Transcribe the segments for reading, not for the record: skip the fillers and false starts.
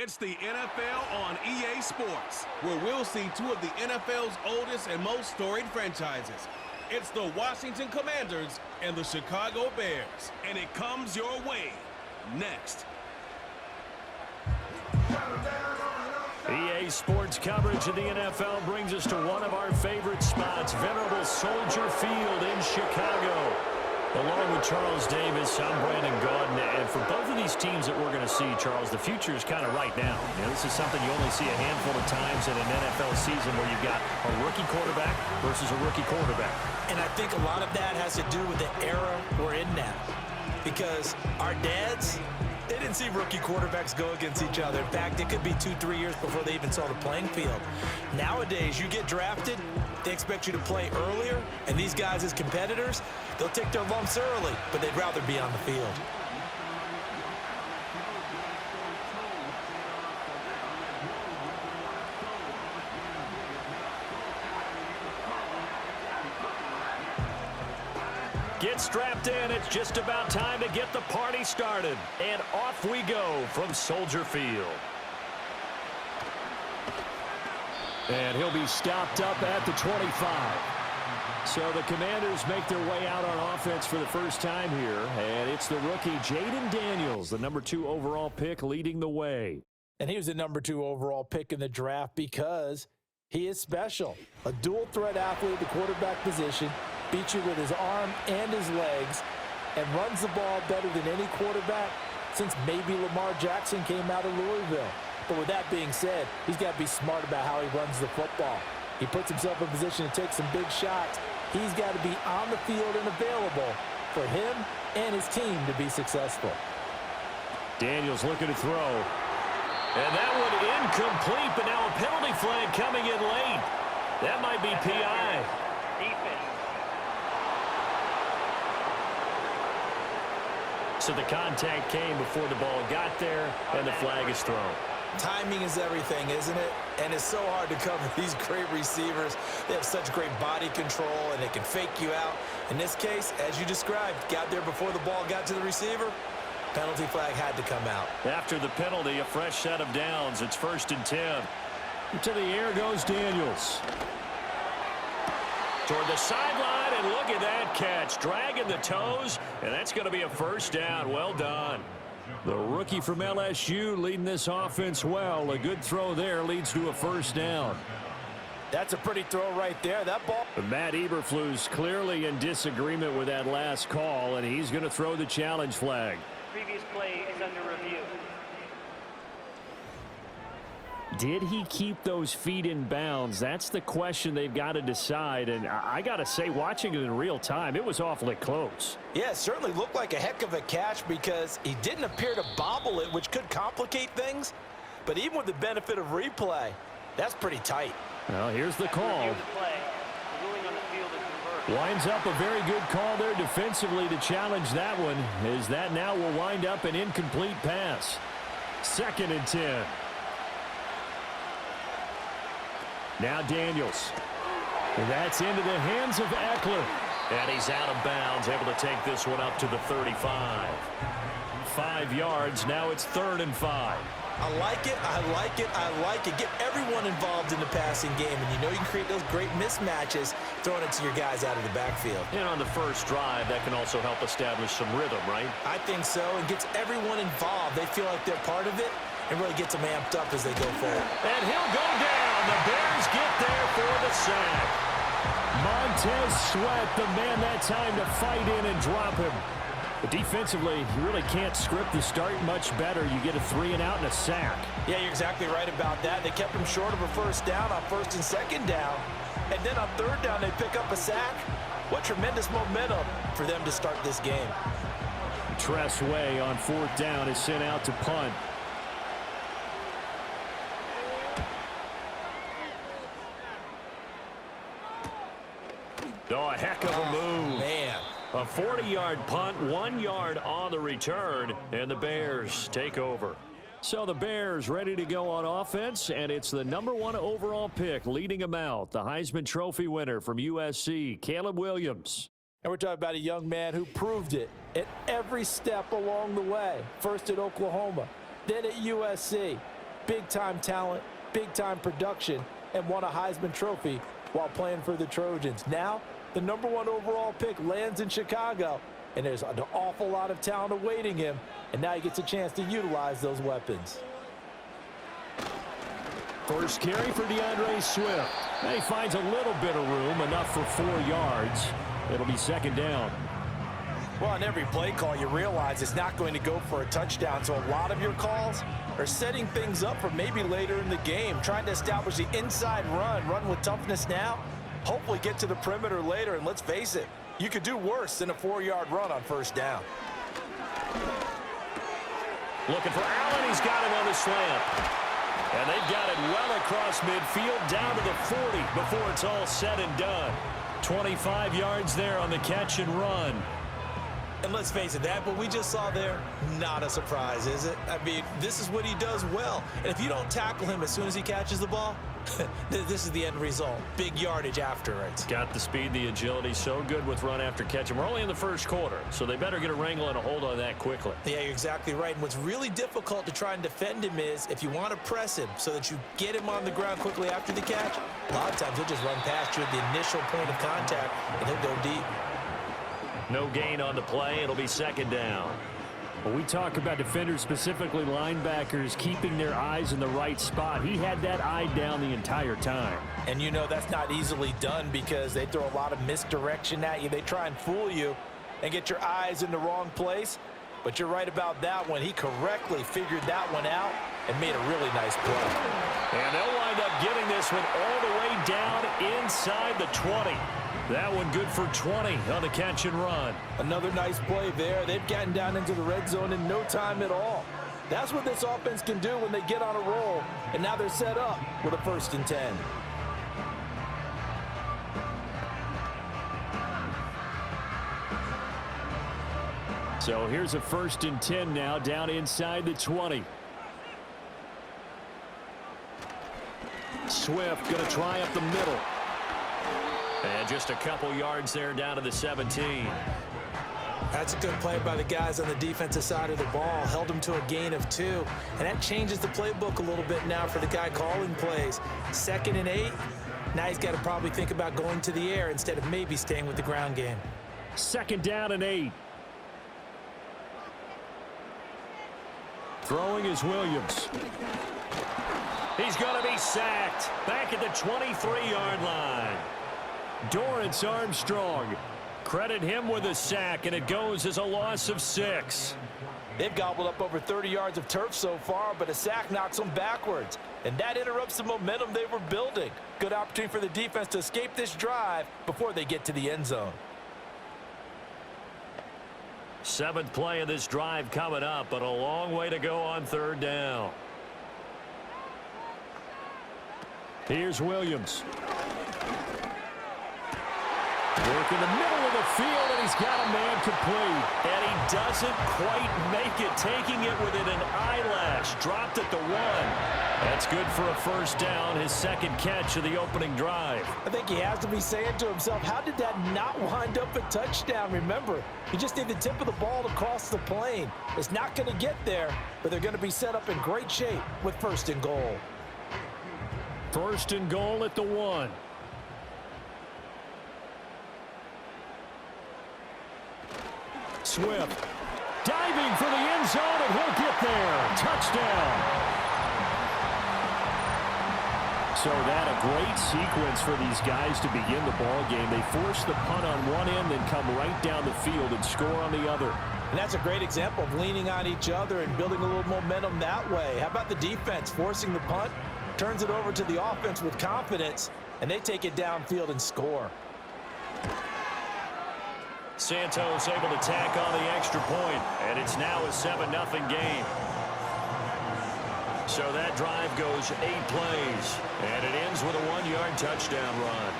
It's the NFL on EA Sports, where we'll see two of the NFL's oldest and most storied franchises. It's the Washington Commanders and the Chicago Bears. And it comes your way next. EA Sports coverage of the NFL brings us to one of our favorite spots, venerable Soldier Field in Chicago. Along with Charles Davis, I'm Brandon Gaudin, and for both of these teams that we're going to see, Charles, the future is kind of right now. You know, this is something you only see a handful of times in an NFL season where you've got a rookie quarterback versus a rookie quarterback. And I think a lot of that has to do with the era we're in now. Because our dads, they didn't see rookie quarterbacks go against each other. In fact, it could be 2-3 years before they even saw the playing field. Nowadays, you get drafted, they expect you to play earlier, and these guys as competitors, they'll take their lumps early, but they'd rather be on the field. Get strapped in. It's just about time to get the party started. And off we go from Soldier Field. And he'll be stopped up at the 25. So the Commanders make their way out on offense for the first time here. And it's the rookie Jaden Daniels, the number 2 overall pick, leading the way. And he was the number 2 overall pick in the draft because he is special. A dual threat athlete at the quarterback position. Beats you with his arm and his legs, and runs the ball better than any quarterback since maybe Lamar Jackson came out of Louisville. But with that being said, he's got to be smart about how he runs the football. He puts himself in position to take some big shots. He's got to be on the field and available for him and his team to be successful. Daniels looking to throw. And that one incomplete, but now a penalty flag coming in late. That might be PI. So the contact came before the ball got there, and the flag is thrown. Timing is everything, isn't it? And it's so hard to cover these great receivers. They have such great body control, and they can fake you out. In this case, as you described, got there before the ball got to the receiver. Penalty flag had to come out. After the penalty, a fresh set of downs. It's 1st and 10. To the air goes Daniels. Toward the sideline, and look at that catch. Dragging the toes, and that's going to be a first down. Well done. The rookie from LSU leading this offense well. A good throw there leads to a first down. That's a pretty throw right there. That ball. Matt Eberflus clearly in disagreement with that last call, and he's going to throw the challenge flag. Previous play is under review. Did he keep those feet in bounds? That's the question they've got to decide. And I got to say, watching it in real time, it was awfully close. Yeah, it certainly looked like a heck of a catch because he didn't appear to bobble it, which could complicate things. But even with the benefit of replay, that's pretty tight. Well, here's the call. Winds up a very good call there defensively to challenge that one, as that now will wind up an incomplete pass. 2nd and 10. Now Daniels. And that's into the hands of Eckler. And he's out of bounds, able to take this one up to the 35. 5 yards. Now it's 3rd and 5. I like it, I like it, I like it. Get everyone involved in the passing game, and you know you can create those great mismatches throwing it to your guys out of the backfield. And on the first drive, that can also help establish some rhythm, right? I think so, and gets everyone involved. They feel like they're part of it, and really gets them amped up as they go forward. And he'll go down. The Bears get there for the sack. Montez Sweat, the man that time to fight in and drop him. But defensively, you really can't script the start much better. You get a 3 and out and a sack. Yeah, you're exactly right about that. They kept him short of a first down on 1st and 2nd down. And then on 3rd down, they pick up a sack. What tremendous momentum for them to start this game. Tress Way on 4th down is sent out to punt. Oh, a heck of a move. Man. A 40-yard punt, 1 yard on the return, and the Bears take over. So the Bears ready to go on offense, and it's the number 1 overall pick leading them out, the Heisman Trophy winner from USC, Caleb Williams. And we're talking about a young man who proved it at every step along the way. First at Oklahoma, then at USC. big-time talent, big-time production, and won a Heisman Trophy while playing for the Trojans. Now, the #1 overall pick lands in Chicago, and there's an awful lot of talent awaiting him, and now he gets a chance to utilize those weapons. First carry for DeAndre Swift. And he finds a little bit of room, enough for 4 yards. It'll be second down. Well, on every play call, you realize it's not going to go for a touchdown, so a lot of your calls are setting things up for maybe later in the game, trying to establish the inside run with toughness now, hopefully get to the perimeter later, and let's face it, you could do worse than a 4-yard run on first down. Looking for Allen. He's got him on the slant. And they've got it well across midfield, down to the 40 before it's all said and done. 25 yards there on the catch and run. And let's face it, that what we just saw there, not a surprise, is it? I mean, this is what he does well. And if you don't tackle him as soon as he catches the ball, this is the end result. Big yardage after it. Got the speed, the agility, so good with run after catch. And we're only in the first quarter, so they better get a wrangle and a hold on that quickly. Yeah, you're exactly right. And what's really difficult to try and defend him is if you want to press him so that you get him on the ground quickly after the catch, a lot of times he'll just run past you at the initial point of contact, and he'll go deep. No gain on the play. It'll be second down. When we talk about defenders, specifically linebackers, keeping their eyes in the right spot, he had that eye down the entire time. And you know that's not easily done because they throw a lot of misdirection at you. They try and fool you and get your eyes in the wrong place. But you're right about that one. He correctly figured that one out and made a really nice play. And they'll wind up getting this one all the way down inside the 20. That one good for 20 on the catch and run. Another nice play there. They've gotten down into the red zone in no time at all. That's what this offense can do when they get on a roll. And now they're set up with a 1st and 10. So here's a 1st and 10 now, down inside the 20. Swift going to try up the middle. And just a couple yards there down to the 17. That's a good play by the guys on the defensive side of the ball. Held them to a gain of 2. And that changes the playbook a little bit now for the guy calling plays. 2nd and 8. Now he's got to probably think about going to the air instead of maybe staying with the ground game. 2nd down and 8. Throwing is Williams. He's going to be sacked back at the 23-yard line. Dorrance Armstrong. Credit him with a sack, and it goes as a loss of 6. They've gobbled up over 30 yards of turf so far, but a sack knocks them backwards. And that interrupts the momentum they were building. Good opportunity for the defense to escape this drive before they get to the end zone. 7th play of this drive coming up, but a long way to go on 3rd down. Here's Williams. Work in the middle of the field, and he's got a man complete. And he doesn't quite make it, taking it within an eyelash. Dropped at the 1. That's good for a 1st down, his 2nd catch of the opening drive. I think he has to be saying to himself, how did that not wind up a touchdown? Remember, you just need the tip of the ball to cross the plane. It's not going to get there, but they're going to be set up in great shape with 1st and goal. 1st and goal at the 1. Swift diving for the end zone, and he'll get there. Touchdown. So that a great sequence for these guys to begin the ball game. They force the punt on one end, then come right down the field and score on the other. And that's a great example of leaning on each other and building a little momentum that way. How about the defense forcing the punt, turns it over to the offense with confidence, and they take it downfield and score. Santos able to tack on the extra point, and it's now a 7-0 game. So that drive goes 8 plays, and it ends with a 1-yard touchdown run.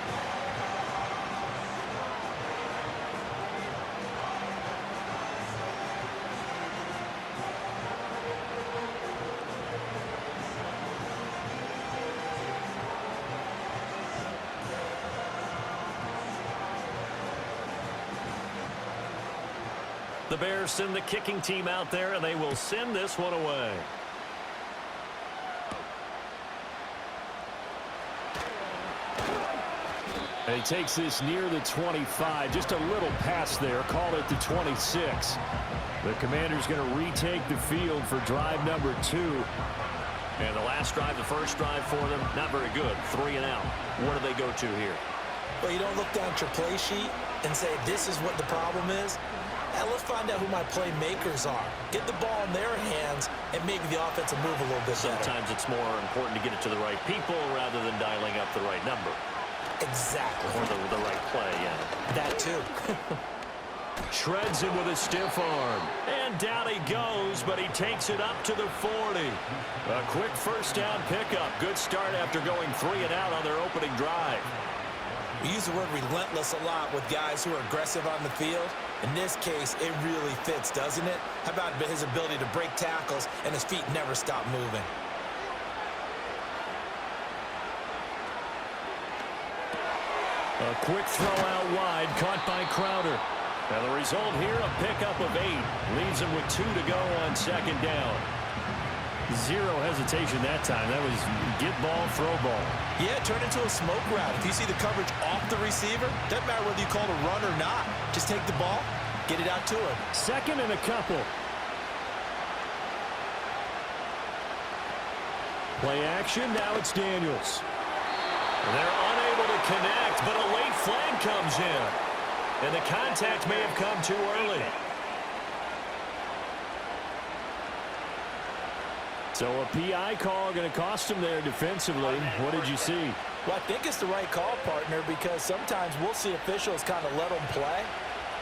The Bears send the kicking team out there, and they will send this one away. And he takes this near the 25. Just a little pass there. Call it the 26. The Commanders going to retake the field for drive number 2. And the last drive, the first drive for them, not very good. 3 and out. What do they go to here? Well, you don't look down at your play sheet and say, this is what the problem is. Now let's find out who my playmakers are. Get the ball in their hands, and maybe the offense will move a little bit better. Sometimes it's more important to get it to the right people rather than dialing up the right number. Exactly. Or the right play, yeah. That too. Shreds him with a stiff arm. And down he goes, but he takes it up to the 40. A quick first down pickup. Good start after going 3 and out on their opening drive. We use the word relentless a lot with guys who are aggressive on the field. In this case, it really fits, doesn't it? How about his ability to break tackles and his feet never stop moving? A quick throw out wide, caught by Crowder. Now the result here, a pickup of 8. Leaves him with 2 to go on second down. Zero hesitation that time. That was get ball, throw ball. Yeah, turn into a smoke route. If you see the coverage off the receiver, doesn't matter whether you call it a run or not. Just take the ball, get it out to him. Second and a couple. Play action, now it's Daniels. They're unable to connect, but a late flag comes in. And the contact may have come too early. So a PI call going to cost him there defensively. What did you see? Well, I think it's the right call, partner, because sometimes we'll see officials kind of let them play.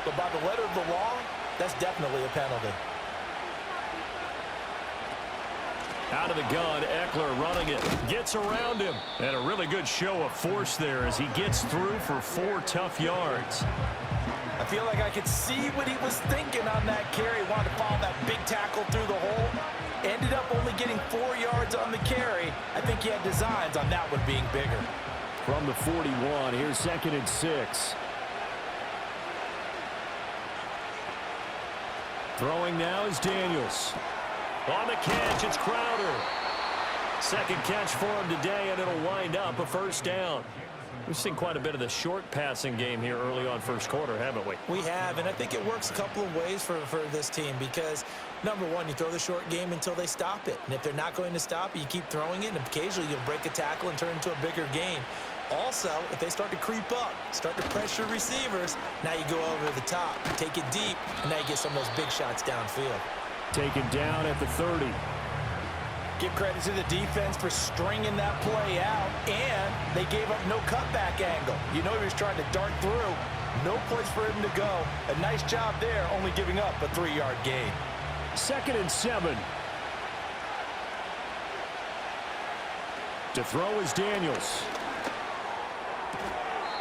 But by the letter of the law, that's definitely a penalty. Out of the gun, Eckler running it. Gets around him. And a really good show of force there as he gets through for 4 tough yards. I feel like I could see what he was thinking on that carry. Wanted to follow that big tackle through the hole. Ended up only getting 4 yards on the carry. I think he had designs on that one being bigger. From the 41, here's 2nd and 6. Throwing now is Daniels. On the catch, it's Crowder. Second catch for him today, and it'll wind up a first down. We've seen quite a bit of the short passing game here early on first quarter, haven't we? We have, and I think it works a couple of ways for this team because, number one, you throw the short game until they stop it. And if they're not going to stop it, you keep throwing it, and occasionally you'll break a tackle and turn into a bigger gain. Also, if they start to creep up, start to pressure receivers, now you go over the top, take it deep, and now you get some of those big shots downfield. Taken down at the 30. Give credit to the defense for stringing that play out, and they gave up no cutback angle. You know he was trying to dart through. No place for him to go. A nice job there, only giving up a 3-yard gain. 2nd and 7. To throw is Daniels.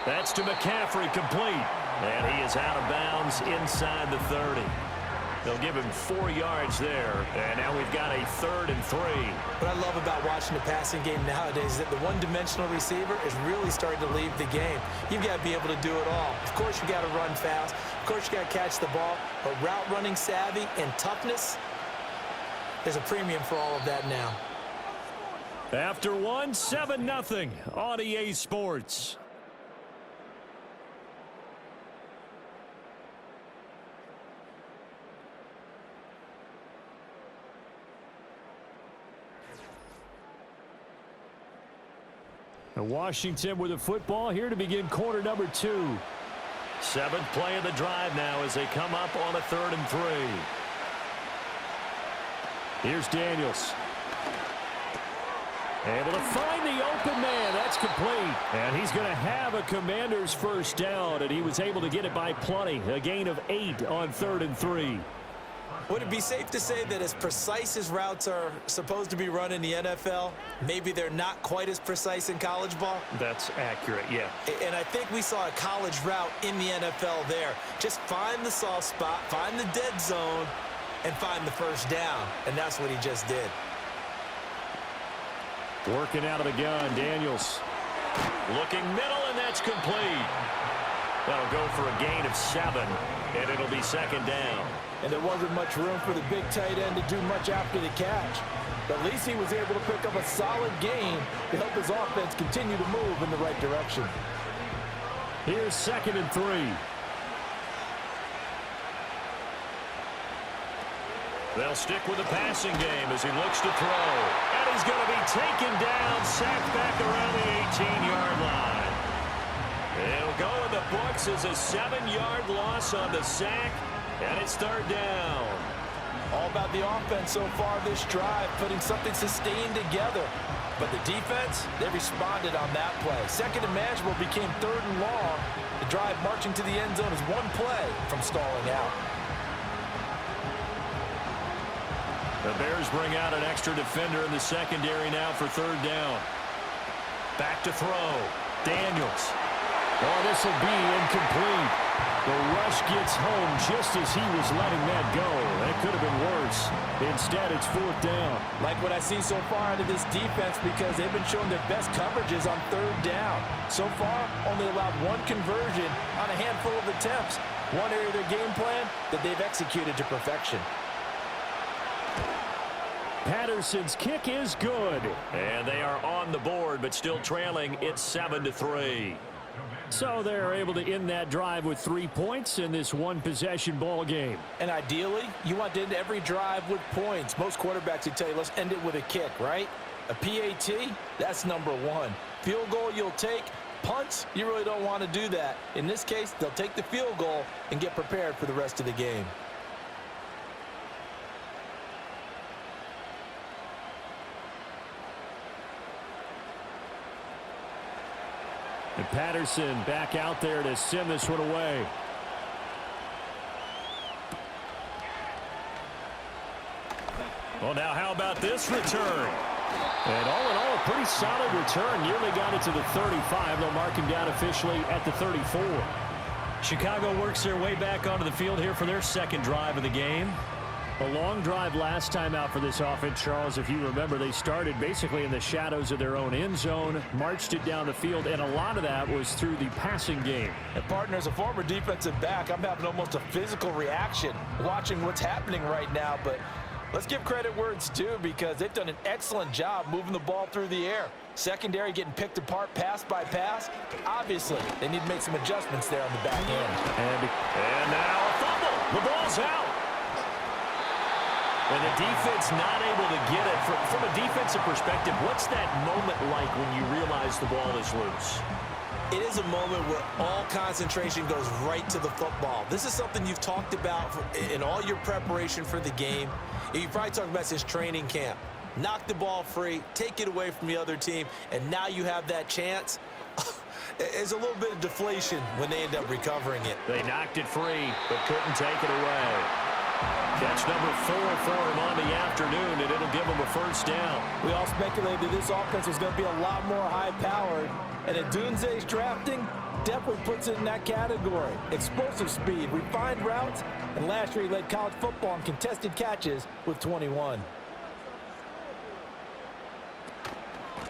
That's to McCaffrey, complete. And he is out of bounds inside the 30. They'll give him 4 yards there, and now we've got a 3rd and 3. What I love about watching the passing game nowadays is that the one-dimensional receiver is really starting to leave the game. You've got to be able to do it all. Of course, you got to run fast. Of course, you got to catch the ball. But route running savvy and toughness, there's a premium for all of that now. After one, 7-0 on EA Sports. Washington with the football here to begin quarter number 2. 7th play of the drive now as they come up on a 3rd and 3. Here's Daniels. Able to find the open man. That's complete. And he's going to have a Commander's first down, and he was able to get it by plenty. A gain of 8 on 3rd and 3. Would it be safe to say that as precise as routes are supposed to be run in the NFL, maybe they're not quite as precise in college ball? That's accurate, yeah. And I think we saw a college route in the NFL there. Just find the soft spot, find the dead zone, and find the first down. And that's what he just did. Working out of the gun, Daniels. Looking middle, and that's complete. That'll go for a gain of 7, and it'll be 2nd down. And there wasn't much room for the big tight end to do much after the catch. But at least he was able to pick up a solid gain to help his offense continue to move in the right direction. Here's 2nd and 3. They'll stick with the passing game as he looks to throw. And he's going to be taken down, sacked back around the 18-yard line. It'll go in the books as a 7-yard loss on the sack, and it's 3rd down. All about the offense so far this drive, putting something sustained together. But the defense, they responded on that play. 2nd and manageable became 3rd and long. The drive marching to the end zone is one play from stalling out. The Bears bring out an extra defender in the secondary now for 3rd down. Back to throw. Daniels. Oh, this will be incomplete. The rush gets home just as he was letting that go. That could have been worse. Instead, it's 4th down. Like what I see so far out of this defense because they've been showing their best coverages on 3rd down. So far, only allowed one conversion on a handful of attempts. One area of their game plan that they've executed to perfection. Patterson's kick is good. And they are on the board, but still trailing. It's 7-3. So they're able to end that drive with 3 points in this one-possession ball game. And ideally, you want to end every drive with points. Most quarterbacks would tell you, let's end it with a kick, right? A PAT, that's number 1. Field goal you'll take. Punts, you really don't want to do that. In this case, they'll take the field goal and get prepared for the rest of the game. And Patterson back out there to send this one away. Well, now how about this return? And all in all, a pretty solid return. Nearly got it to the 35. They'll mark him down officially at the 34. Chicago works their way back onto the field here for their 2nd drive of the game. A long drive last time out for this offense, Charles. If you remember, they started basically in the shadows of their own end zone, marched it down the field, and a lot of that was through the passing game. And partner, as a former defensive back, I'm having almost a physical reaction watching what's happening right now. But let's give credit where it's due because they've done an excellent job moving the ball through the air. Secondary getting picked apart pass by pass. Obviously, they need to make some adjustments there on the back end. And now a fumble. The ball's out. And the defense not able to get it. From a defensive perspective, what's that moment like when you realize the ball is loose? It is a moment where all concentration goes right to the football. This is something you've talked about in all your preparation for the game. You've probably talked about since training camp. Knock the ball free, take it away from the other team, and now you have that chance. There's a little bit of deflation when they end up recovering it. They knocked it free, but couldn't take it away. Catch number 4 for him on the afternoon, and it'll give him a 1st down. We all speculated that this offense was going to be a lot more high-powered, and Adunze's drafting definitely puts it in that category. Explosive speed, refined routes, and last year he led college football in contested catches with 21.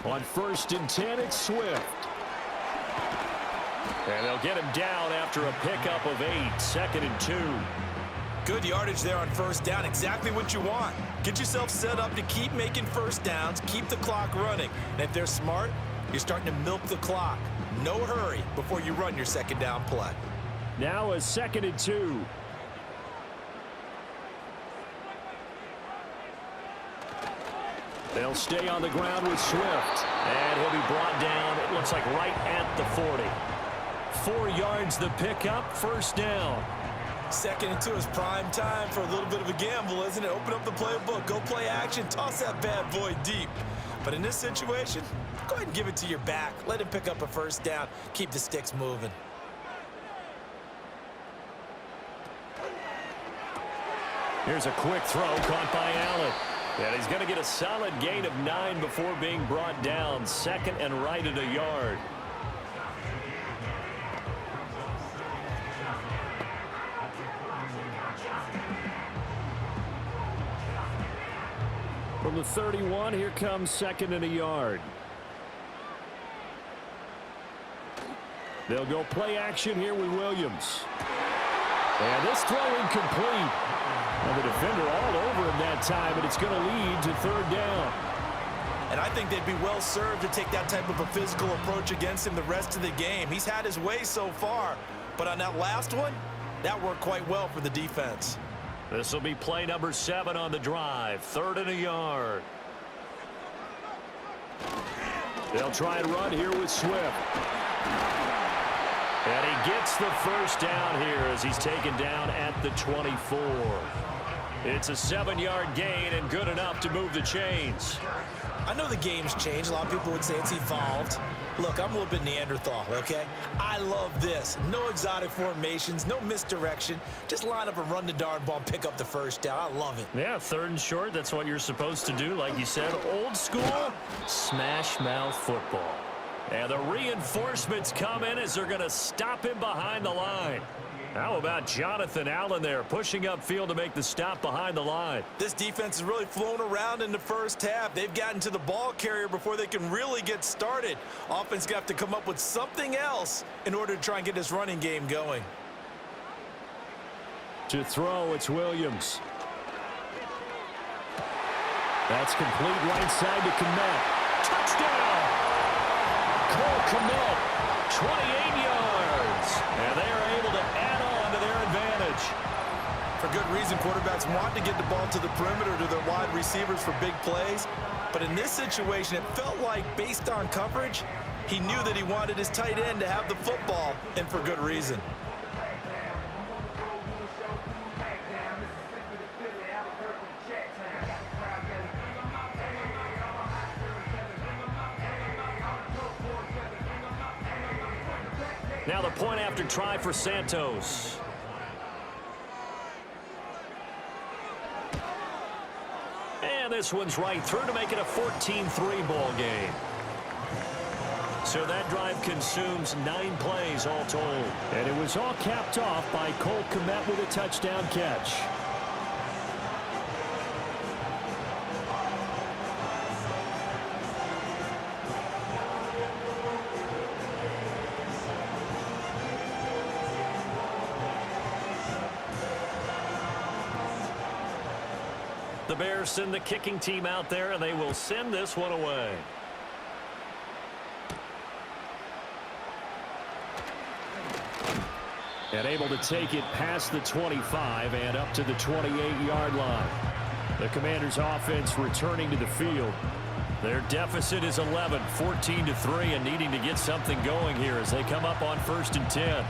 On 1st and 10, it's Swift. And they'll get him down after a pickup of 8, 2nd and 2. Good yardage there on 1st down, exactly what you want. Get yourself set up to keep making 1st downs, keep the clock running. And if they're smart, you're starting to milk the clock. No hurry before you run your 2nd down play. Now a 2nd and 2. They'll stay on the ground with Swift. And he'll be brought down, it looks like right at the 40. 4 yards the pickup, 1st down. 2nd and 2 is prime time for a little bit of a gamble, isn't it? Open up the playbook, go play action, toss that bad boy deep. But in this situation, go ahead and give it to your back. Let him pick up a 1st down, keep the sticks moving. Here's a quick throw caught by Allen. And he's going to get a solid gain of 9 before being brought down. 2nd and right at a yard. From the 31, here comes 2nd and a yard. They'll go play action here with Williams. And this throw incomplete. And the defender all over him that time, and it's going to lead to 3rd down. And I think they'd be well served to take that type of a physical approach against him the rest of the game. He's had his way so far, but on that last one, that worked quite well for the defense. This will be play number 7 on the drive. 3rd and a yard. They'll try and run here with Swift. And he gets the first down here as he's taken down at the 24. It's a 7-yard gain and good enough to move the chains. I know the game's changed. A lot of people would say it's evolved. Look, I'm a little bit Neanderthal, okay? I love this. No exotic formations, no misdirection. Just line up and run the darn ball and pick up the first down. I love it. Yeah, 3rd and short, that's what you're supposed to do. Like you said, old school, smash mouth football. And the reinforcements come in as they're going to stop him behind the line. How about Jonathan Allen there pushing upfield to make the stop behind the line? This defense has really flown around in the first half. They've gotten to the ball carrier before they can really get started. Offense got to come up with something else in order to try and get this running game going. To throw, it's Williams. That's complete right side to Kmet. Touchdown! Cole Kmet, 28 yards. And they are able to add on to their advantage. For good reason, quarterbacks want to get the ball to the perimeter to their wide receivers for big plays. But in this situation, it felt like, based on coverage, he knew that he wanted his tight end to have the football, and for good reason. Now the point after try for Santos. And this one's right through to make it a 14-3 ball game. So that drive consumes 9 plays all told. And it was all capped off by Cole Kmet with a touchdown catch. The Bears send the kicking team out there, and they will send this one away. And able to take it past the 25 and up to the 28-yard line. The Commanders' offense returning to the field. Their deficit is 11, 14-3, and needing to get something going here as they come up on 1st and 10.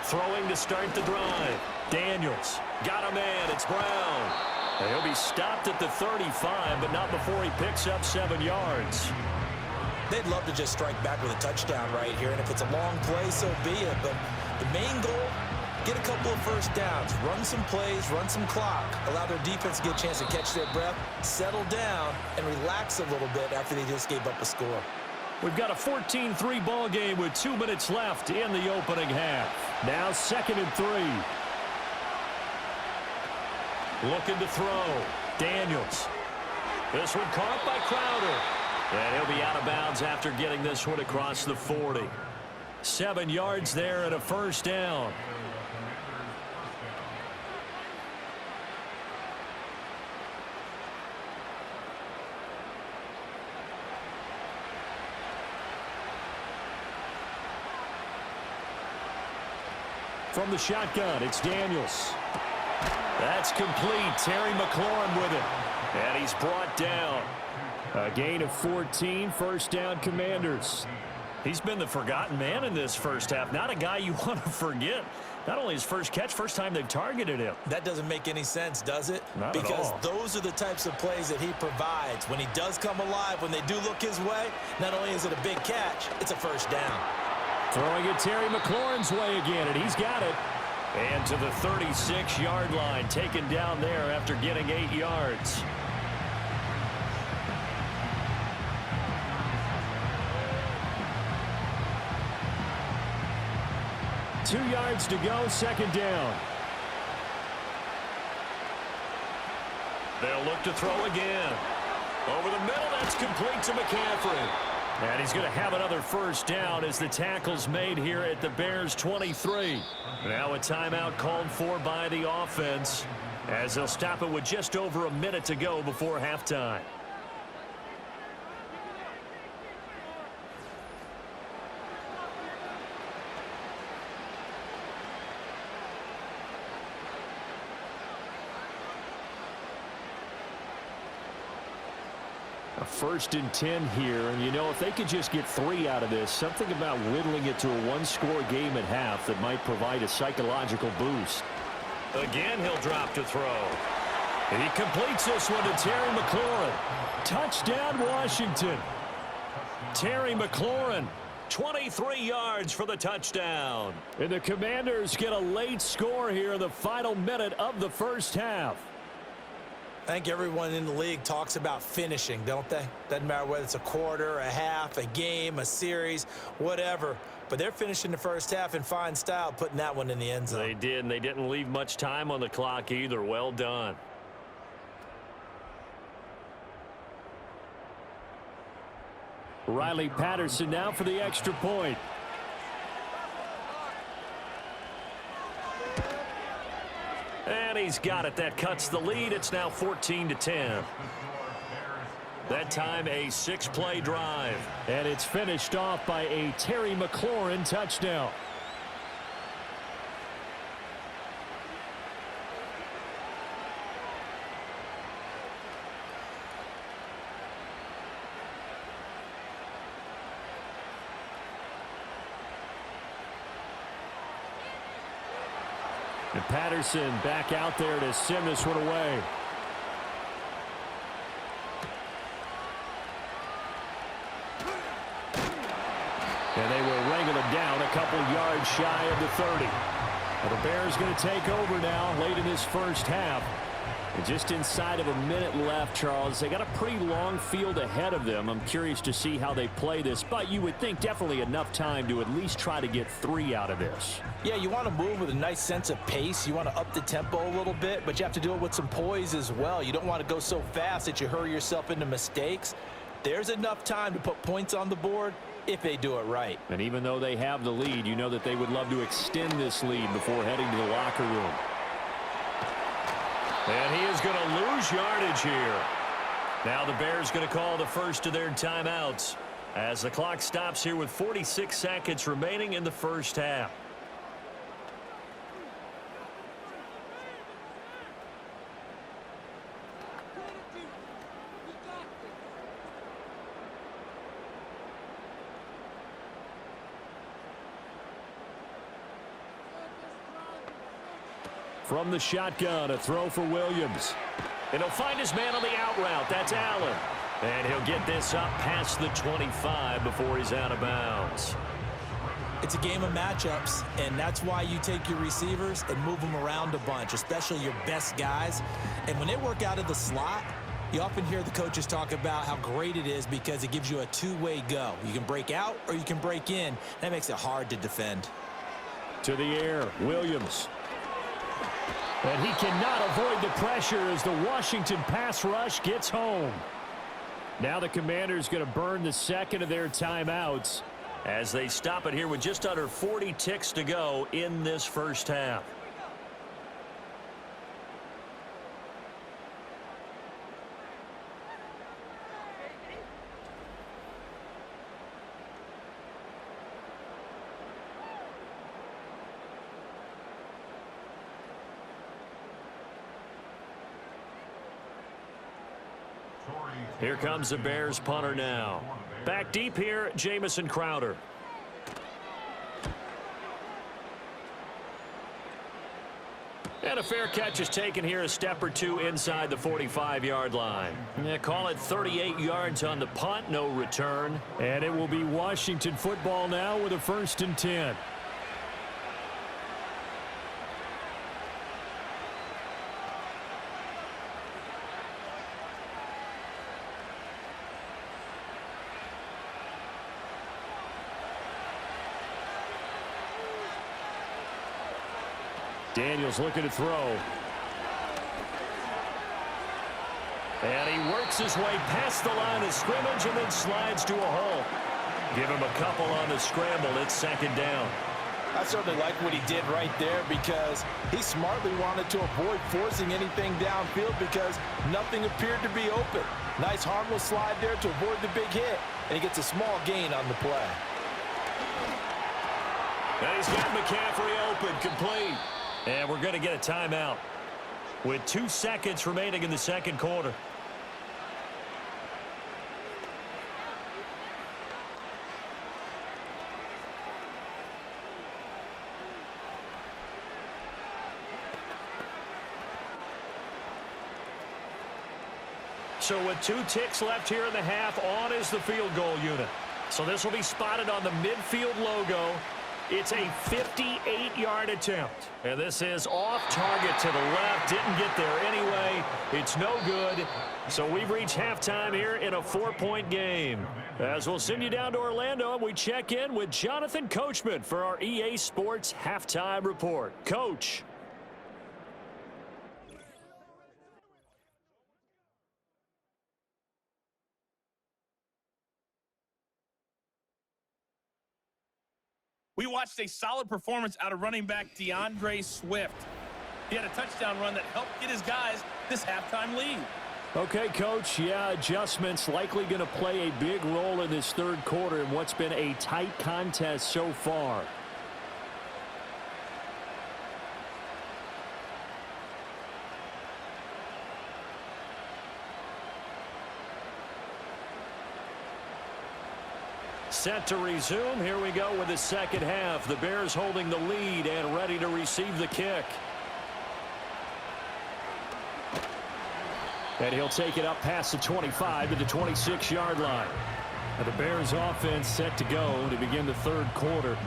Throwing to start the drive. Daniels got a man. It's Brown. And he'll be stopped at the 35, but not before he picks up 7 yards. They'd love to just strike back with a touchdown right here, and if it's a long play, so be it. But the main goal, get a couple of first downs, run some plays, run some clock, allow their defense to get a chance to catch their breath, settle down, and relax a little bit after they just gave up a score. We've got a 14-3 ball game with 2 minutes left in the opening half. Now 2nd and 3. Looking to throw. Daniels. This one caught by Crowder. And he'll be out of bounds after getting this one across the 40. 7 yards there and a first down. From the shotgun, it's Daniels. That's complete. Terry McLaurin with it. And he's brought down. A gain of 14, first down Commanders. He's been the forgotten man in this first half. Not a guy you want to forget. Not only his first catch, first time they've targeted him. That doesn't make any sense, does it? Not because at all. Those are the types of plays that he provides. When he does come alive, when they do look his way, not only is it a big catch, it's a first down. Throwing it Terry McLaurin's way again, and he's got it. And to the 36-yard line, taken down there after getting 8 yards. Two yards to go, second down. They'll look to throw again. Over the middle, that's complete to McCaffrey. And he's going to have another first down as the tackle's made here at the Bears' 23. Now a timeout called for by the offense as they'll stop it with just over a minute to go before halftime. A 1st and 10 here, and you know, if they could just get 3 out of this, something about whittling it to a one-score game at half that might provide a psychological boost. Again, he'll drop to throw. He completes this one to Terry McLaurin. Touchdown, Washington. Terry McLaurin, 23 yards for the touchdown. And the Commanders get a late score here in the final minute of the first half. I think everyone in the league talks about finishing, don't they? Doesn't matter whether it's a quarter, a half, a game, a series, whatever. But they're finishing the first half in fine style, putting that one in the end zone. They did, and they didn't leave much time on the clock either. Well done. Riley Patterson now for the extra point. And he's got it. That cuts the lead. It's now 14-10. That time a 6-play drive. And it's finished off by a Terry McLaurin touchdown. And Patterson back out there to send this one away. And they will wrangle him down a couple yards shy of the 30. Well, the Bears going to take over now late in this first half. And just inside of a minute left, Charles. They got a pretty long field ahead of them. I'm curious to see how they play this, but you would think definitely enough time to at least try to get 3 out of this. Yeah, you want to move with a nice sense of pace. You want to up the tempo a little bit, but you have to do it with some poise as well. You don't want to go so fast that you hurry yourself into mistakes. There's enough time to put points on the board if they do it right. And even though they have the lead, you know that they would love to extend this lead before heading to the locker room. And he is going to lose yardage here. Now the Bears going to call the first of their timeouts as the clock stops here with 46 seconds remaining in the first half. From the shotgun, a throw for Williams. And he'll find his man on the out route. That's Allen. And he'll get this up past the 25 before he's out of bounds. It's a game of matchups, and that's why you take your receivers and move them around a bunch, especially your best guys. And when they work out of the slot, you often hear the coaches talk about how great it is because it gives you a two-way go. You can break out or you can break in. That makes it hard to defend. To the air, Williams. And he cannot avoid the pressure as the Washington pass rush gets home. Now the Commanders going to burn the second of their timeouts as they stop it here with just under 40 ticks to go in this first half. Here comes the Bears punter now. Back deep here, Jamison Crowder. And a fair catch is taken here, a step or two inside the 45-yard line. Yeah, call it 38 yards on the punt, no return. And it will be Washington football now with a 1st and 10. Daniels looking to throw. And he works his way past the line of scrimmage and then slides to a hole. Give him a couple on the scramble. It's second down. I certainly like what he did right there because he smartly wanted to avoid forcing anything downfield because nothing appeared to be open. Nice harmless slide there to avoid the big hit, and he gets a small gain on the play. And he's got McCaffrey open, complete. And we're going to get a timeout with 2 seconds remaining in the second quarter. So with 2 ticks left here in the half, on is the field goal unit. So this will be spotted on the midfield logo. It's a 58-yard attempt. And this is off target to the left. Didn't get there anyway. It's no good. So we've reached halftime here in a 4-point game. As we'll send you down to Orlando, and we check in with Jonathan Coachman for our EA Sports Halftime Report. Coach. We watched a solid performance out of running back DeAndre Swift. He had a touchdown run that helped get his guys this halftime lead. Okay, Coach, yeah, adjustments likely going to play a big role in this third quarter in what's been a tight contest so far. Set to resume. Here we go with the second half. The Bears holding the lead and ready to receive the kick. And he'll take it up past the 25 to the 26-yard line. And the Bears offense set to go to begin the third quarter.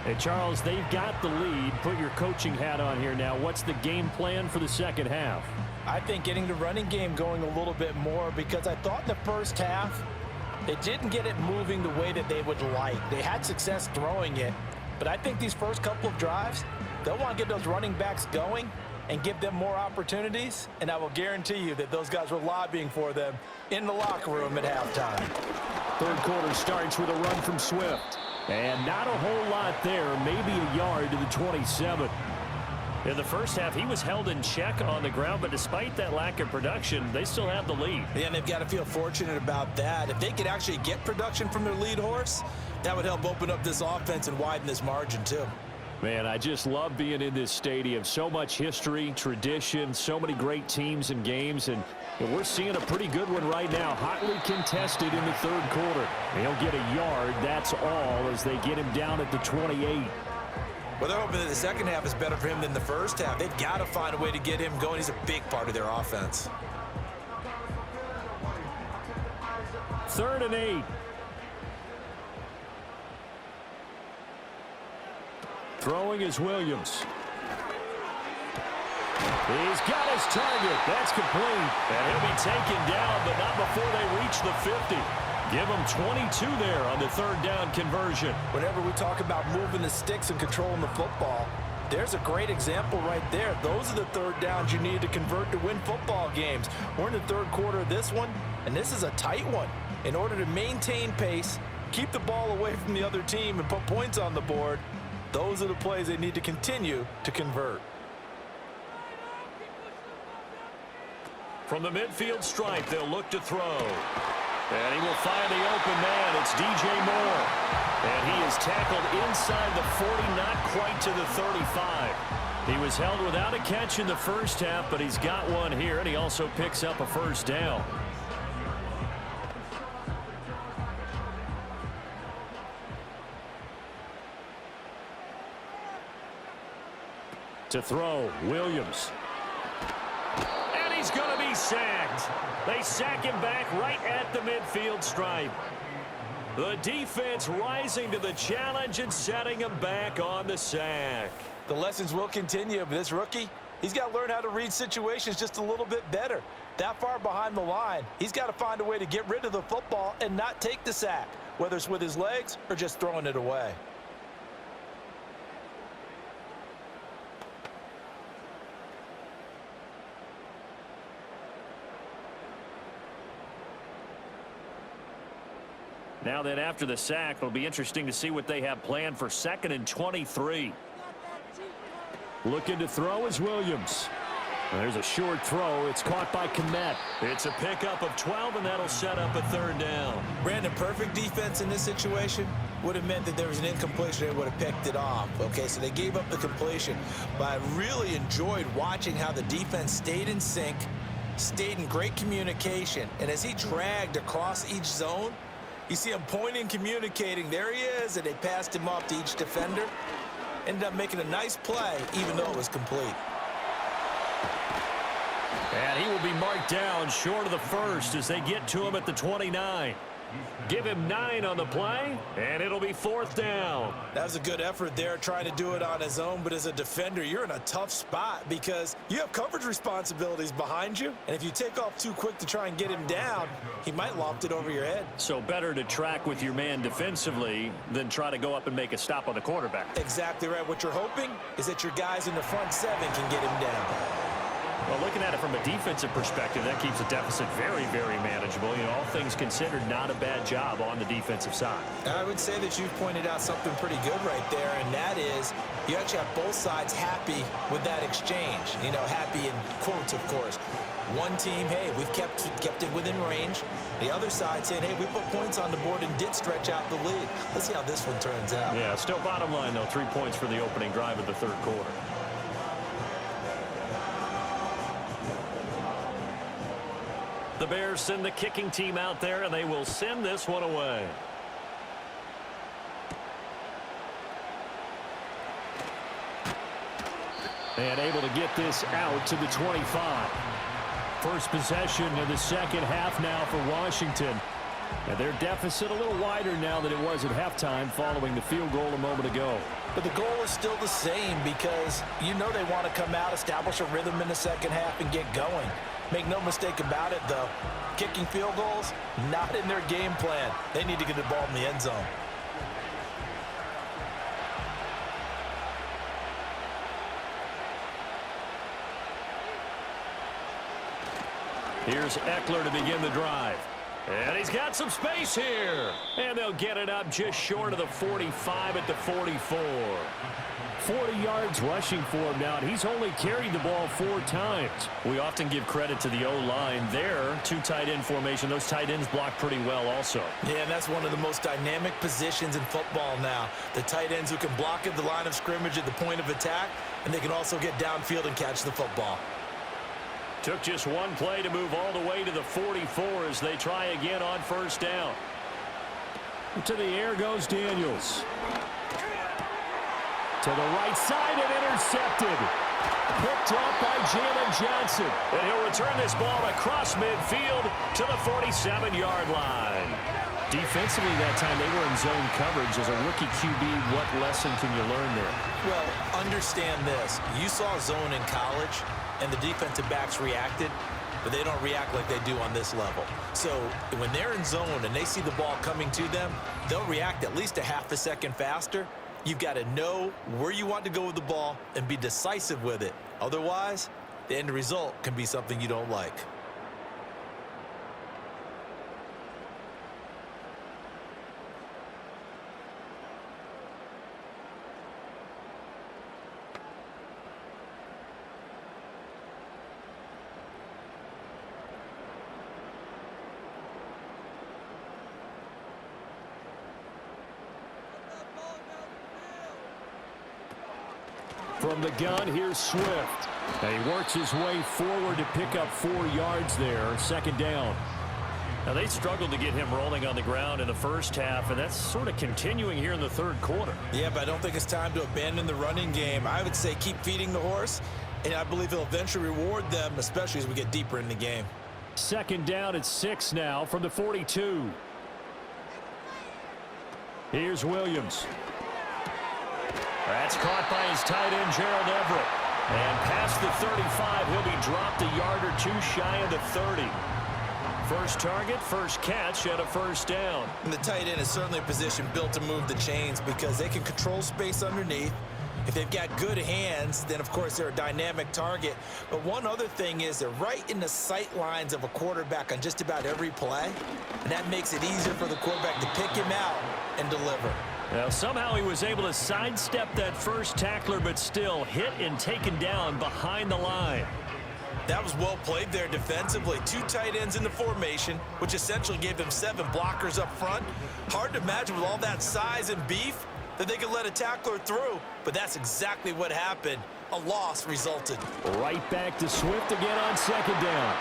And Charles, they've got the lead. Put your coaching hat on here now. What's the game plan for the second half? I think getting the running game going a little bit more because I thought in the first half they didn't get it moving the way that they would like. They had success throwing it, but I think these first couple of drives, they'll want to get those running backs going and give them more opportunities, and I will guarantee you that those guys were lobbying for them in the locker room at halftime. Third quarter starts with a run from Swift. And not a whole lot there, maybe a yard to the 27. In the first half, he was held in check on the ground, but despite that lack of production, they still have the lead. Yeah, and they've got to feel fortunate about that. If they could actually get production from their lead horse, that would help open up this offense and widen this margin too. Man, I just love being in this stadium. So much history, tradition, so many great teams and games, and we're seeing a pretty good one right now. Hotly contested in the third quarter. He'll get a yard, that's all, as they get him down at the 28. Well, they're hoping that the second half is better for him than the first half. They've got to find a way to get him going. He's a big part of their offense. 3rd and 8. Throwing is Williams. He's got his target. That's complete. And he'll be taken down, but not before they reach the 50. Give him 22 there on the third down conversion. Whenever we talk about moving the sticks and controlling the football, there's a great example right there. Those are the third downs you need to convert to win football games. We're in the third quarter of this one, and this is a tight one. In order to maintain pace, keep the ball away from the other team, and put points on the board, those are the plays they need to continue to convert. From the midfield stripe, they'll look to throw. And he will find the open man. It's DJ Moore. And he is tackled inside the 40, not quite to the 35. He was held without a catch in the first half, but he's got one here, and he also picks up a first down. To throw, Williams. And he's going to be sacked. They sack him back right at the midfield stripe. The defense rising to the challenge and setting him back on the sack. The lessons will continue, but this rookie, he's got to learn how to read situations just a little bit better. That far behind the line, he's got to find a way to get rid of the football and not take the sack, whether it's with his legs or just throwing it away. Now then, after the sack, it'll be interesting to see what they have planned for 2nd and 23. Looking to throw is Williams. There's a short throw. It's caught by Kmet. It's a pickup of 12, and that'll set up a 3rd down. Brandon, perfect defense in this situation would have meant that there was an incompletion. They would have picked it off. Okay, so they gave up the completion. But I really enjoyed watching how the defense stayed in sync, stayed in great communication. And as he dragged across each zone, you see him pointing, communicating. There he is, and they passed him off to each defender. Ended up making a nice play, even though it was complete. And he will be marked down short of the 1st as they get to him at the 29. Give him 9 on the play, and it'll be 4th down. That was a good effort there, trying to do it on his own. But as a defender, you're in a tough spot because you have coverage responsibilities behind you. And if you take off too quick to try and get him down, he might loft it over your head. So better to track with your man defensively than try to go up and make a stop on the quarterback. Exactly right. What you're hoping is that your guys in the front 7 can get him down. Well, looking at it from a defensive perspective, that keeps the deficit very, very manageable. You know, all things considered, not a bad job on the defensive side. I would say that you've pointed out something pretty good right there, and that is you actually have both sides happy with that exchange. You know, happy in quotes, of course. One team, hey, we've kept it within range. The other side saying, hey, we put points on the board and did stretch out the lead. Let's see how this one turns out. Yeah, still bottom line, though, 3 points for the opening drive of the 3rd quarter. The Bears send the kicking team out there, and they will send this one away. And able to get this out to the 25. First possession of the 2nd half now for Washington. And their deficit a little wider now than it was at halftime following the field goal a moment ago. But the goal is still the same because you know they want to come out, establish a rhythm in the 2nd half, and get going. Make no mistake about it, though. Kicking field goals, not in their game plan. They need to get the ball in the end zone. Here's Eckler to begin the drive. And he's got some space here. And they'll get it up just short of the 45 at the 44. 40 yards rushing for him now, and he's only carried the ball 4 times. We often give credit to the O-line there. 2 tight end formation. Those tight ends block pretty well also. Yeah, and that's one of the most dynamic positions in football now. The tight ends who can block at the line of scrimmage at the point of attack, and they can also get downfield and catch the football. Took just 1 play to move all the way to the 44 as they try again on 1st down. To the air goes Daniels. To the right side and intercepted. Picked up by Jalen Johnson. And he'll return this ball across midfield to the 47-yard line. Defensively that time, they were in zone coverage. As a rookie QB, what lesson can you learn there? Well, understand this. You saw zone in college, and the defensive backs reacted, but they don't react like they do on this level. So when they're in zone and they see the ball coming to them, they'll react at least a half a second faster. You've got to know where you want to go with the ball and be decisive with it. Otherwise, the end result can be something you don't like. From the gun, here's Swift. And he works his way forward to pick up 4 yards there. 2nd down. Now, they struggled to get him rolling on the ground in the 1st half, and that's sort of continuing here in the 3rd quarter. Yeah, but I don't think it's time to abandon the running game. I would say keep feeding the horse, and I believe he'll eventually reward them, especially as we get deeper in the game. 2nd down at 6 now from the 42. Here's Williams. That's caught by his tight end, Gerald Everett. And past the 35, he'll be dropped a yard or 2 shy of the 30. First target, first catch, and a 1st down. And the tight end is certainly a position built to move the chains because they can control space underneath. If they've got good hands, then of course they're a dynamic target. But one other thing is they're right in the sight lines of a quarterback on just about every play, and that makes it easier for the quarterback to pick him out and deliver. Well, somehow he was able to sidestep that first tackler, but still hit and taken down behind the line. That was well played there defensively. 2 tight ends in the formation, which essentially gave them 7 blockers up front. Hard to imagine with all that size and beef that they could let a tackler through, but that's exactly what happened. A loss resulted. Right back to Swift again on second down.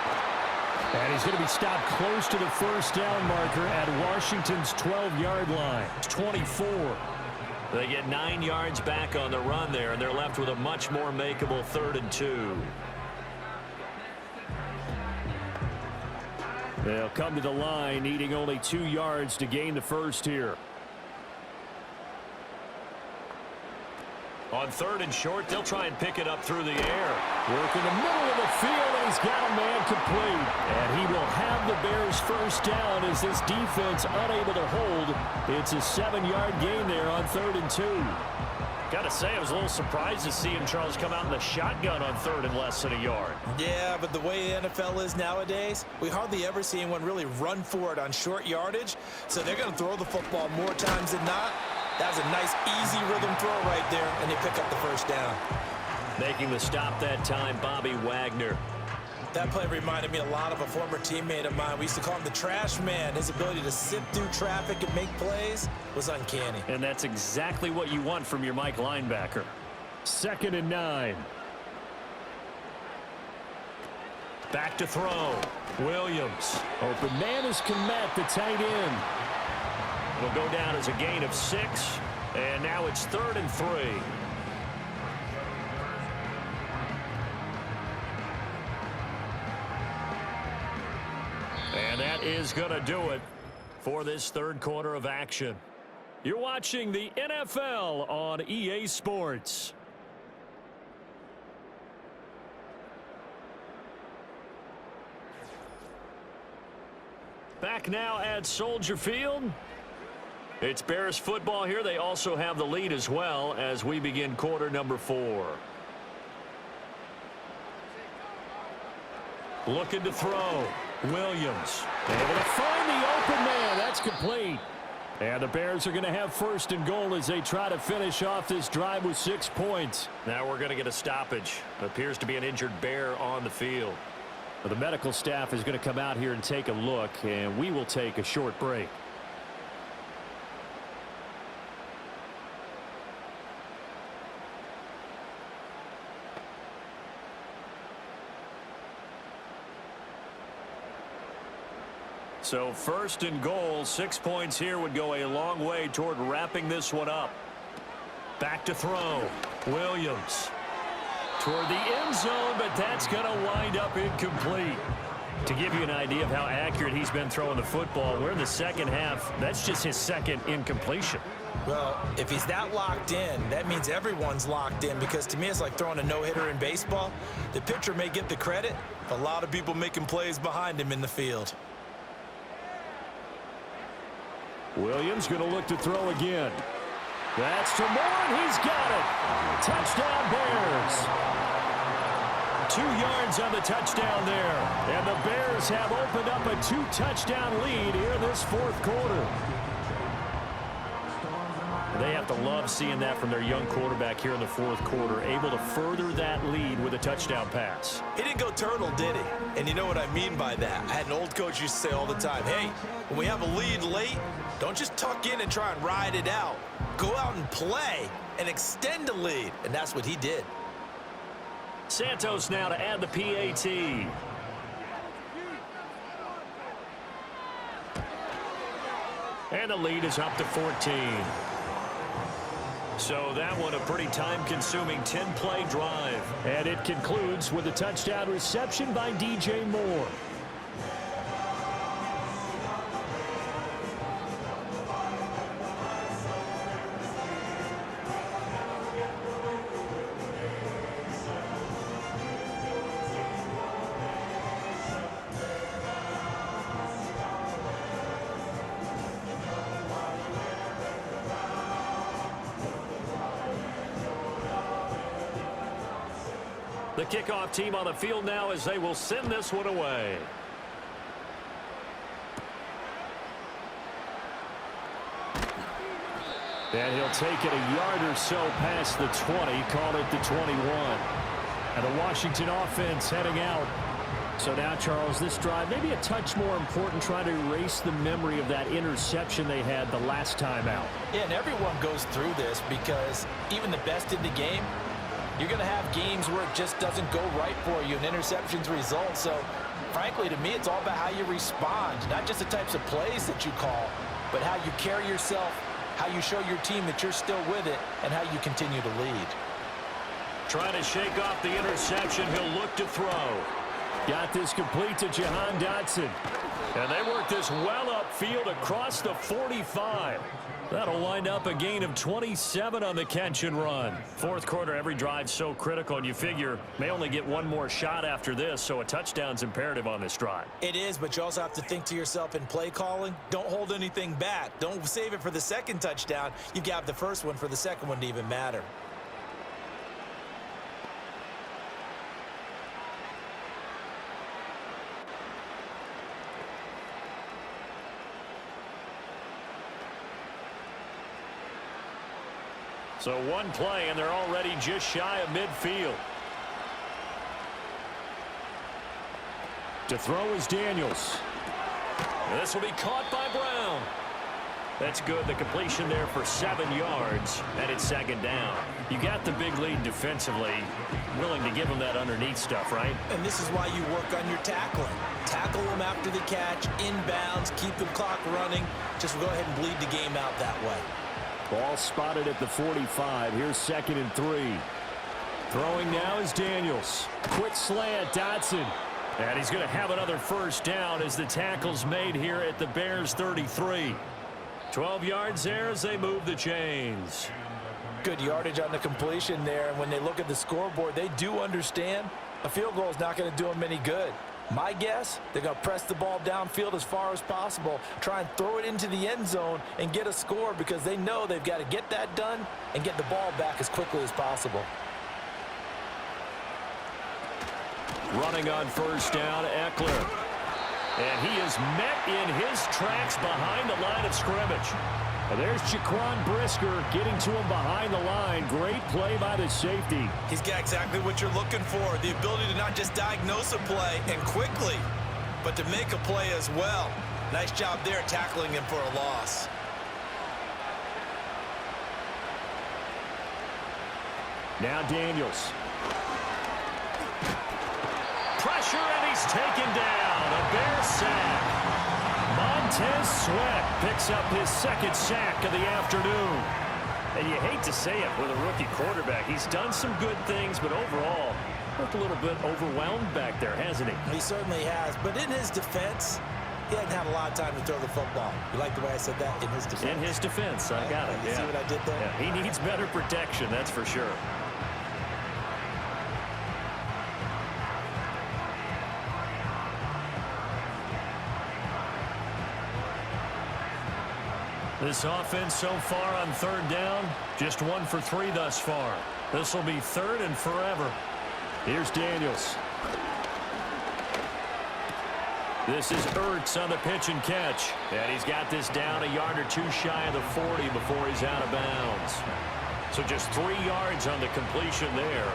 And he's going to be stopped close to the first down marker at Washington's 12-yard line. It's 24. They get 9 yards back on the run there, and they're left with a much more makeable 3rd and 2. They'll come to the line, needing only 2 yards to gain the first here. On 3rd and short, they'll try and pick it up through the air. Work in the middle of the field, and he's got a man complete. And he will have the Bears first down as this defense unable to hold. It's a 7-yard gain there on 3rd and 2. Got to say, I was a little surprised to see him, Charles, come out in the shotgun on 3rd and less than a yard. Yeah, but the way the NFL is nowadays, we hardly ever see anyone really run for it on short yardage. So they're going to throw the football more times than not. That was a nice, easy rhythm throw right there, and they pick up the first down. Making the stop that time, Bobby Wagner. That play reminded me a lot of a former teammate of mine. We used to call him the trash man. His ability to sift through traffic and make plays was uncanny. And that's exactly what you want from your Mike linebacker. 2nd and 9. Back to throw. Williams. Open man is Kmet, the tight end. It'll go down as a gain of 6. And now it's 3rd and 3. And that is going to do it for this 3rd quarter of action. You're watching the NFL on EA Sports. Back now at Soldier Field. It's Bears football here. They also have the lead as well as we begin quarter number 4. Looking to throw. Williams able to find the open man. That's complete. And the Bears are going to have 1st and goal as they try to finish off this drive with 6 points. Now we're going to get a stoppage. Appears to be an injured Bear on the field. Well, the medical staff is going to come out here and take a look, and we will take a short break. So 1st and goal, 6 points here would go a long way toward wrapping this one up. Back to throw. Williams toward the end zone, but that's going to wind up incomplete. To give you an idea of how accurate he's been throwing the football, we're in the second half. That's just his 2nd incompletion. Well, if he's that locked in, that means everyone's locked in, because to me it's like throwing a no-hitter in baseball. The pitcher may get the credit, but a lot of people making plays behind him in the field. Williams going to look to throw again. That's to Moore, and he's got it. Touchdown, Bears. 2 yards on the touchdown there. And the Bears have opened up a 2-touchdown lead here this 4th quarter. They have to love seeing that from their young quarterback here in the 4th quarter, able to further that lead with a touchdown pass. He didn't go turtle, did he? And you know what I mean by that. I had an old coach used to say all the time, hey, when we have a lead late, don't just tuck in and try and ride it out. Go out and play and extend the lead. And that's what he did. Santos now to add the PAT. And the lead is up to 14. So that one a pretty time-consuming 10-play drive. And it concludes with a touchdown reception by DJ Moore. The kickoff team on the field now as they will send this one away. And he'll take it a yard or so past the 20, call it the 21. And the Washington offense heading out. So now, Charles, this drive maybe a touch more important, trying to erase the memory of that interception they had the last time out. Yeah, and everyone goes through this because even the best in the game, you're going to have games where it just doesn't go right for you, and interceptions result. So, frankly, to me, it's all about how you respond, not just the types of plays that you call, but how you carry yourself, how you show your team that you're still with it, and how you continue to lead. Trying to shake off the interception. He'll look to throw. Got this complete to Jahan Dotson. And they work this well upfield across the 45. That'll wind up a gain of 27 on the catch and run. Fourth quarter, every drive so critical, and you figure may only get one more shot after this, so a touchdown's imperative on this drive. It is, but you also have to think to yourself in play calling, don't hold anything back. Don't save it for the second touchdown. You've got the first one for the second one to even matter. So one play, and they're already just shy of midfield. To throw is Daniels. And this will be caught by Brown. That's good. The completion there for 7 yards, and it's second down. You got the big lead defensively. Willing to give them that underneath stuff, right? And this is why you work on your tackling. Tackle them after the catch, inbounds, keep the clock running. Just go ahead and bleed the game out that way. Ball spotted at the 45. Here's 2nd and 3. Throwing now is Daniels. Quick slant, Dotson. And he's going to have another first down as the tackle's made here at the Bears 33. 12 yards there as they move the chains. Good yardage on the completion there. And when they look at the scoreboard, they do understand a field goal is not going to do them any good. My guess, they're going to press the ball downfield as far as possible, try and throw it into the end zone and get a score because they know they've got to get that done and get the ball back as quickly as possible. Running on first down, Eckler. And he is met in his tracks behind the line of scrimmage. And there's Jaquan Brisker getting to him behind the line. Great play by the safety. He's got exactly what you're looking for, the ability to not just diagnose a play and quickly, but to make a play as well. Nice job there tackling him for a loss. Now Daniels. Pressure, and he's taken down. A Bear sack. Montez Sweat picks up his second sack of the afternoon. And you hate to say it with a rookie quarterback. He's done some good things, but overall, looked a little bit overwhelmed back there, hasn't he? He certainly has. But in his defense, he hadn't had a lot of time to throw the football. You like the way I said that? In his defense. In his defense. I got it. You see what I did there? Yeah, he needs better protection, that's for sure. This offense so far on third down, just 1 for 3 thus far. This will be 3rd and forever. Here's Daniels. This is Ertz on the pitch and catch. And he's got this down a yard or 2 shy of the 40 before he's out of bounds. So just 3 yards on the completion there.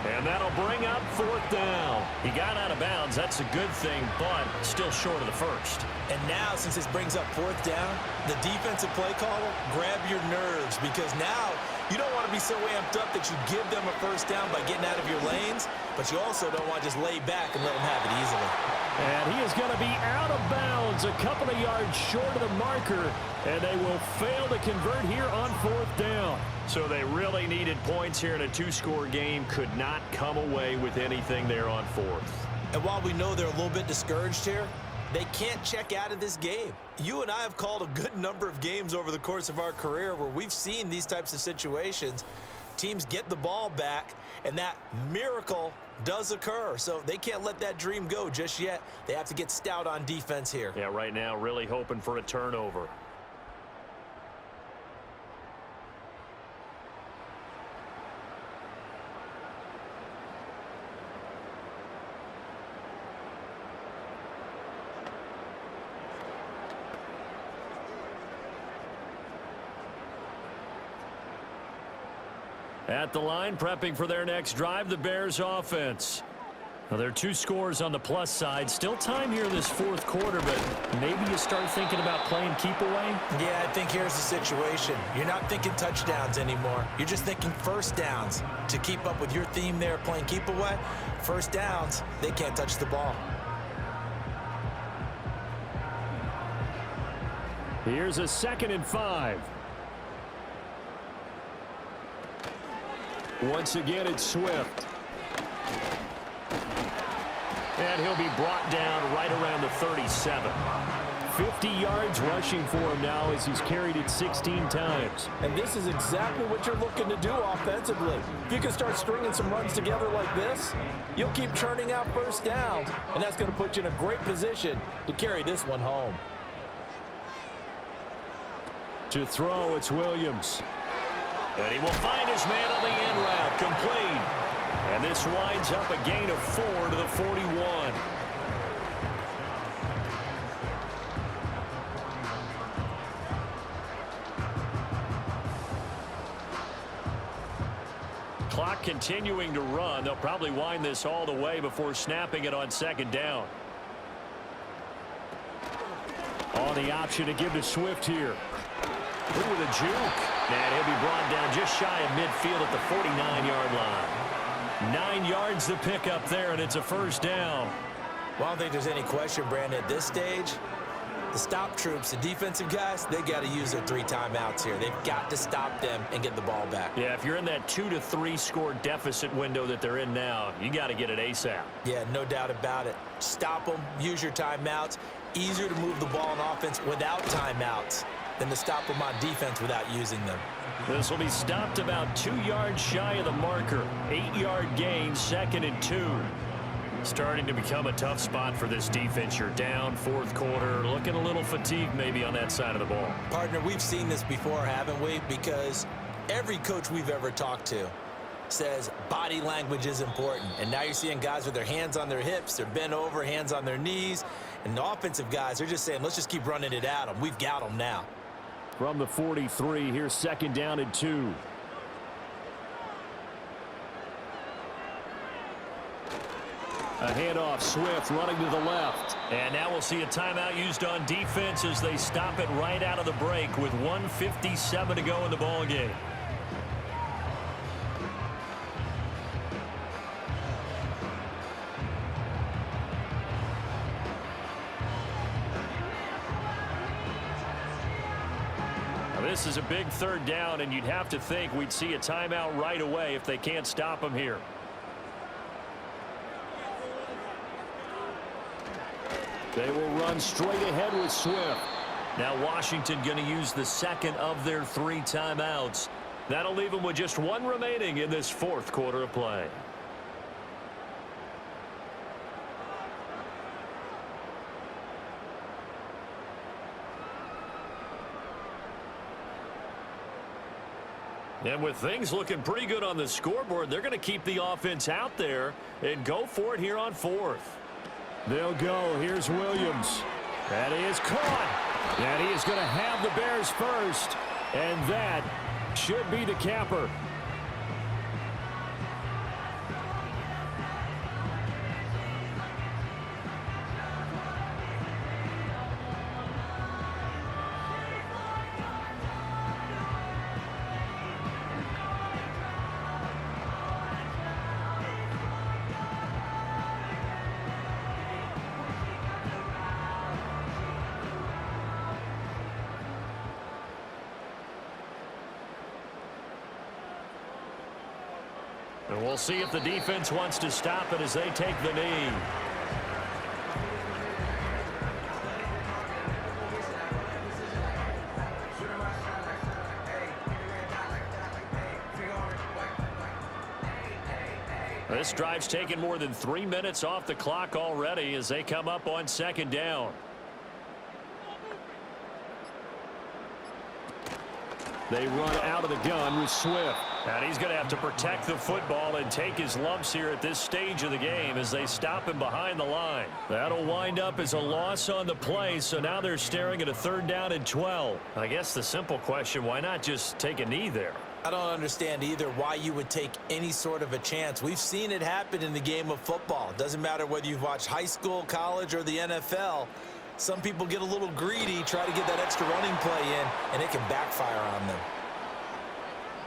And that'll bring up 4th down. He got out of bounds. That's a good thing, but still short of the first. And now, since this brings up 4th down, the defensive play caller, grab your nerves, because now you don't want to be so amped up that you give them a first down by getting out of your lanes, but you also don't want to just lay back and let them have it easily. And he is going to be out of bounds, a couple of yards short of the marker, and they will fail to convert here on 4th down. So they really needed points here in a 2-score game, could not come away with anything there on 4th. And while we know they're a little bit discouraged here, they can't check out of this game. You and I have called a good number of games over the course of our career where we've seen these types of situations. Teams get the ball back, and that miracle does occur. So they can't let that dream go just yet. They have to get stout on defense here. Yeah, right now really hoping for a turnover. At the line, prepping for their next drive, the Bears offense. Now, there are 2 scores on the plus side. Still time here in this fourth quarter, but maybe you start thinking about playing keep away? Yeah, I think here's the situation. You're not thinking touchdowns anymore. You're just thinking first downs. To keep up with your theme there, playing keep away, first downs, they can't touch the ball. Here's a 2nd and 5. Once again, it's Swift. And he'll be brought down right around the 37. 50 yards rushing for him now as he's carried it 16 times. And this is exactly what you're looking to do offensively. If you can start stringing some runs together like this, you'll keep churning out first downs, and that's going to put you in a great position to carry this one home. To throw, it's Williams. And he will find his man on the end route, complete. And this winds up a gain of 4 to the 41. Clock continuing to run. They'll probably wind this all the way before snapping it on 2nd down. On the option to give to Swift here. With a juke. And he'll be brought down just shy of midfield at the 49-yard line. 9 yards to pick up there, and it's a first down. Well, I don't think there's any question, Brandon, at this stage, the stop troops, the defensive guys, they got to use their 3 timeouts here. They've got to stop them and get the ball back. Yeah, if you're in that 2 to 3 score deficit window that they're in now, you got to get it ASAP. Yeah, no doubt about it. Stop them, use your timeouts. Easier to move the ball on offense without timeouts than to stop them on defense without using them. This will be stopped about 2 yards shy of the marker. 8-yard gain, 2nd and 2. Starting to become a tough spot for this defense. You're down, fourth quarter, looking a little fatigued maybe on that side of the ball. Partner, we've seen this before, haven't we? Because every coach we've ever talked to says body language is important. And now you're seeing guys with their hands on their hips, they're bent over, hands on their knees. And the offensive guys are just saying, let's just keep running it at them. We've got them now. From the 43, here's 2nd down and 2. A handoff, Swift running to the left. And now we'll see a timeout used on defense as they stop it right out of the break with 1:57 to go in the ball game. This is a big 3rd down, and you'd have to think we'd see a timeout right away if they can't stop them here. They will run straight ahead with Swift. Now Washington going to use the 2nd of their 3 timeouts. That'll leave them with just 1 remaining in this 4th quarter of play. And with things looking pretty good on the scoreboard, they're going to keep the offense out there and go for it here on 4th. They'll go. Here's Williams. That is caught. And he is going to have the Bears first. And that should be the capper. And we'll see if the defense wants to stop it as they take the knee. This drive's taken more than 3 minutes off the clock already as they come up on 2nd down. They run out of the gun with Swift. And he's going to have to protect the football and take his lumps here at this stage of the game as they stop him behind the line. That'll wind up as a loss on the play, so now they're staring at a 3rd down and 12. I guess the simple question, why not just take a knee there? I don't understand either why you would take any sort of a chance. We've seen it happen in the game of football. It doesn't matter whether you've watched high school, college, or the NFL. Some people get a little greedy, try to get that extra running play in, and it can backfire on them.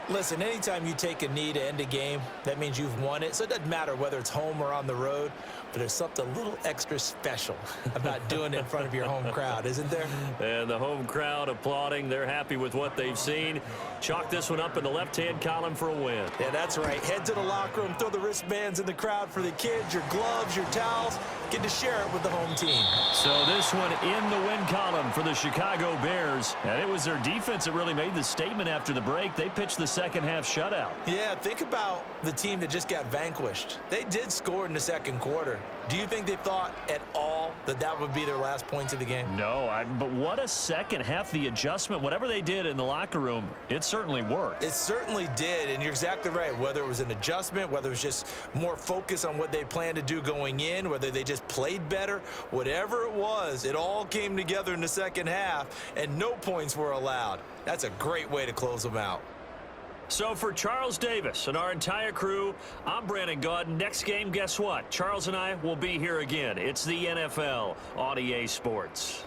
Listen, anytime you take a knee to end a game, that means you've won it. So it doesn't matter whether it's home or on the road, but there's something a little extra special about doing it in front of your home crowd, isn't there? And the home crowd applauding. They're happy with what they've seen. Chalk this one up in the left-hand column for a win. Yeah, that's right. Head to the locker room, throw the wristbands in the crowd for the kids, your gloves, your towels. Get to share it with the home team. So this one in the win column for the Chicago Bears. And it was their defense that really made the statement after the break. They pitched the second-half shutout. Yeah, think about the team that just got vanquished. They did score in the second quarter. Do you think they thought at all that that would be their last points of the game? No, but what a second half. The adjustment, whatever they did in the locker room, it certainly worked. It certainly did, and you're exactly right. Whether it was an adjustment, whether it was just more focus on what they planned to do going in, whether they just played better, whatever it was, it all came together in the second half, and no points were allowed. That's a great way to close them out. So for Charles Davis and our entire crew, I'm Brandon Gaudin. Next game, guess what? Charles and I will be here again. It's the NFL on EA Sports.